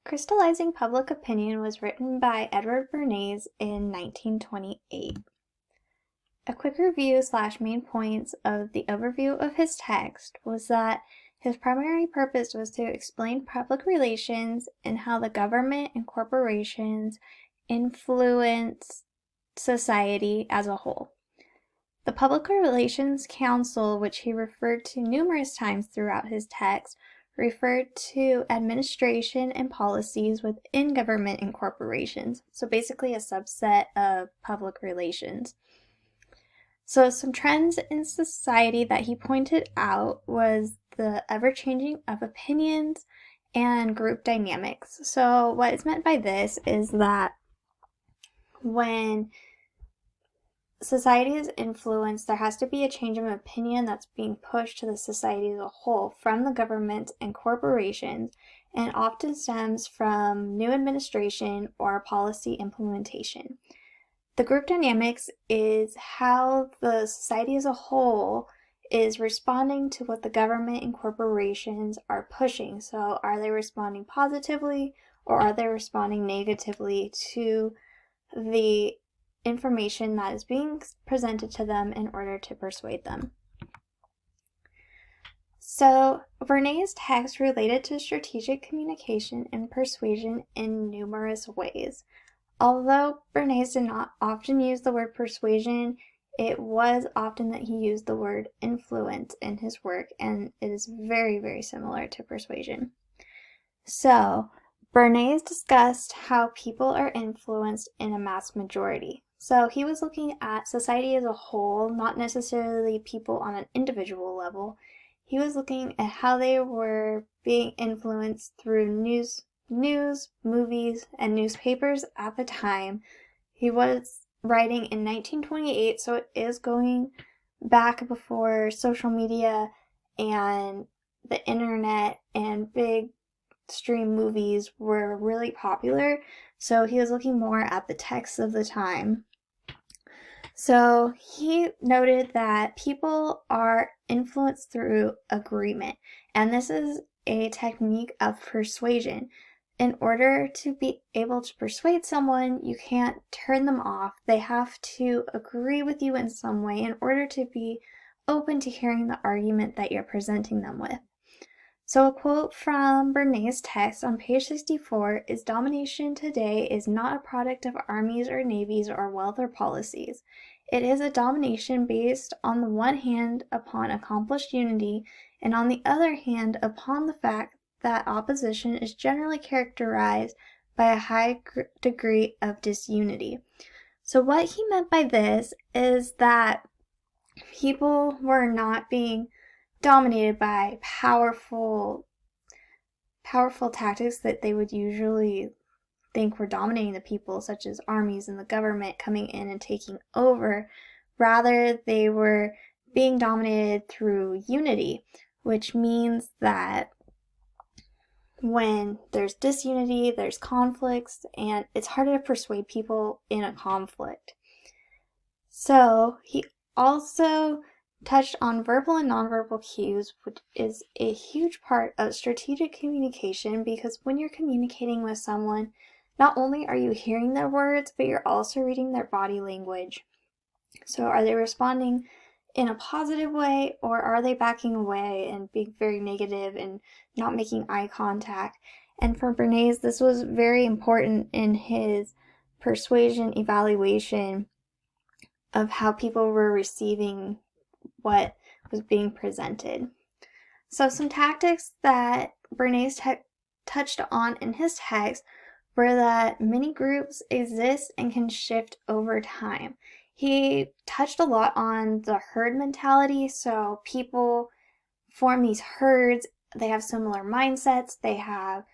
Crystalizing Public Opinion was written by Edward Bernays in 1928. A quick review / main points of the overview of his text was that his primary purpose was to explain public relations and how the government and corporations influence society as a whole. The Public Relations Council, which he referred to numerous times throughout his text, referred to administration and policies within government and corporations, so basically a subset of public relations. So some trends in society that he pointed out was the ever-changing of opinions and group dynamics. So what is meant by this is that when society is influenced, there has to be a change of opinion that's being pushed to the society as a whole from the government and corporations, and often stems from new administration or policy implementation. The group dynamics is how the society as a whole is responding to what the government and corporations are pushing. So are they responding positively or are they responding negatively to the information that is being presented to them in order to persuade them? So Bernays' text related to strategic communication and persuasion in numerous ways. Although Bernays did not often use the word persuasion, it was often that he used the word influence in his work, and it is very, very similar to persuasion. So Bernays discussed how people are influenced in a mass majority. So he was looking at society as a whole, not necessarily people on an individual level. He was looking at how they were being influenced through news, movies, and newspapers at the time. He was writing in 1928, so it is going back before social media and the internet and big stream movies were really popular. So he was looking more at the texts of the time. So he noted that people are influenced through agreement, and this is a technique of persuasion. In order to be able to persuade someone, you can't turn them off. They have to agree with you in some way in order to be open to hearing the argument that you're presenting them with. So a quote from Bernays' text on page 64 is, "Domination today is not a product of armies or navies or wealth or policies. It is a domination based on the one hand upon accomplished unity, and on the other hand upon the fact that opposition is generally characterized by a high degree of disunity." So what he meant by this is that people were not being dominated by powerful tactics that they would usually think were dominating the people, such as armies and the government coming in and taking over. Rather, they were being dominated through unity, which means that when there's disunity, there's conflicts, and it's harder to persuade people in a conflict. So he also touched on verbal and nonverbal cues, which is a huge part of strategic communication, because when you're communicating with someone, not only are you hearing their words, but you're also reading their body language. So are they responding in a positive way, or are they backing away and being very negative and not making eye contact? And for Bernays, this was very important in his persuasion evaluation of how people were receiving what was being presented. So some tactics that Bernays touched on in his text were that many groups exist and can shift over time. He touched a lot on the herd mentality, so people form these herds, they have similar mindsets, they have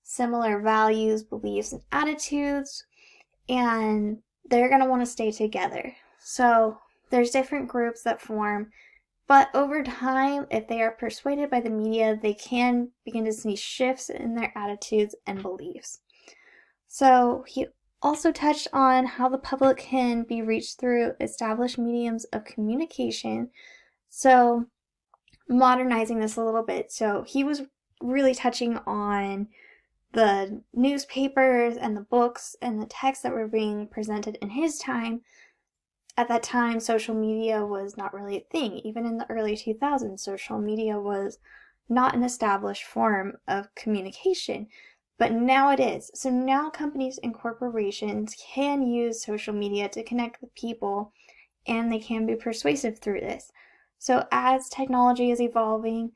similar values, beliefs, and attitudes, and they're going to want to stay together. So there's different groups that form, but over time, if they are persuaded by the media, they can begin to see shifts in their attitudes and beliefs. So he also touched on how the public can be reached through established mediums of communication. So modernizing this a little bit. So he was really touching on the newspapers and the books and the texts that were being presented in his time, at that time, social media was not really a thing. Even in the early 2000s, social media was not an established form of communication, but now it is. So now companies and corporations can use social media to connect with people, and they can be persuasive through this. So as technology is evolving,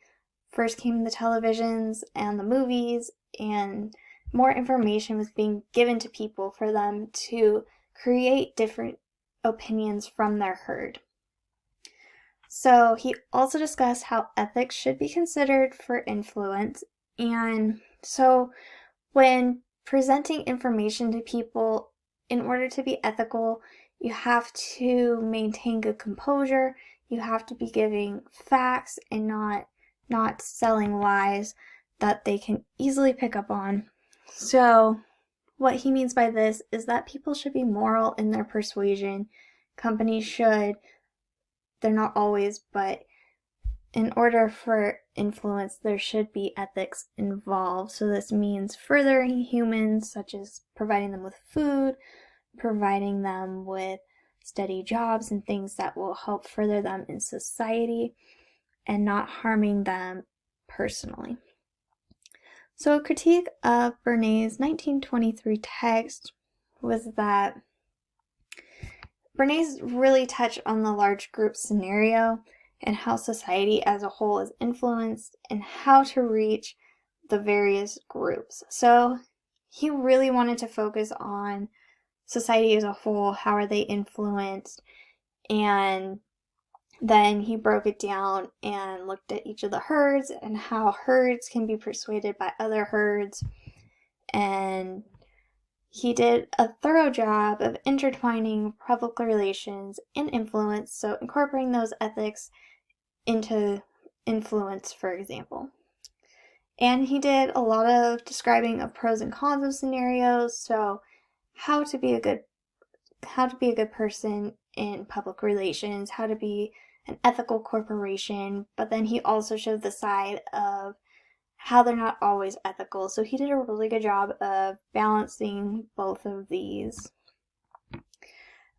first came the televisions and the movies, and more information was being given to people for them to create different opinions from their herd. So he also discussed how ethics should be considered for influence. And so when presenting information to people, in order to be ethical, you have to maintain good composure. You have to be giving facts and not selling lies that they can easily pick up on. So what he means by this is that people should be moral in their persuasion. Companies should. They're not always, but in order for influence, there should be ethics involved. So this means furthering humans, such as providing them with food, providing them with steady jobs and things that will help further them in society, and not harming them personally. So a critique of Bernays' 1923 text was that Bernays really touched on the large group scenario and how society as a whole is influenced and how to reach the various groups. So he really wanted to focus on society as a whole, how are they influenced, and then he broke it down and looked at each of the herds and how herds can be persuaded by other herds. And he did a thorough job of intertwining public relations and influence, so incorporating those ethics into influence, for example. And he did a lot of describing of pros and cons of scenarios, so how to be a good person in public relations, how to be an ethical corporation, but then he also showed the side of how they're not always ethical. So he did a really good job of balancing both of these.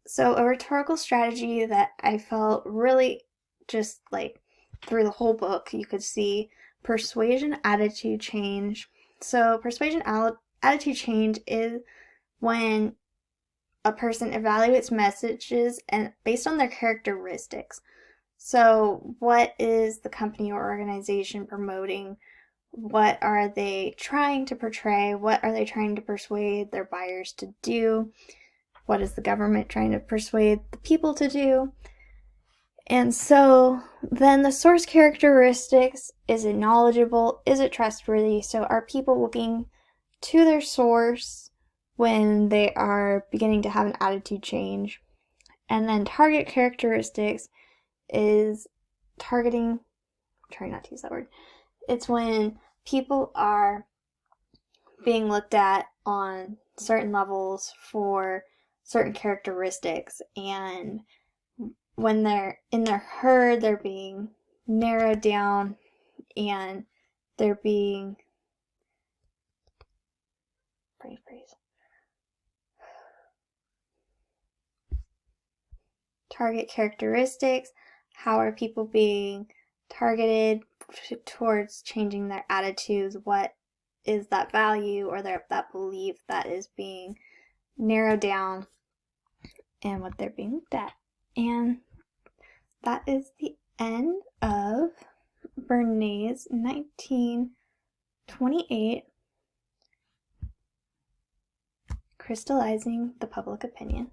So a rhetorical strategy that I felt really just like through the whole book, you could see persuasion attitude change. So persuasion attitude change is when a person evaluates messages and based on their characteristics. So what is the company or organization promoting? What are they trying to portray? What are they trying to persuade their buyers to do? What is the government trying to persuade the people to do? And so then the source characteristics, is it knowledgeable? Is it trustworthy? So are people looking to their source when they are beginning to have an attitude change? And then target characteristics is targeting, I'm trying not to use that word. It's when people are being looked at on certain levels for certain characteristics, and when they're in their herd, they're being narrowed down and they're being target characteristics. How are people being targeted towards changing their attitudes? What is that value or that belief that is being narrowed down, and what they're being looked at? And that is the end of Bernays' 1928 Crystalizing the Public Opinion.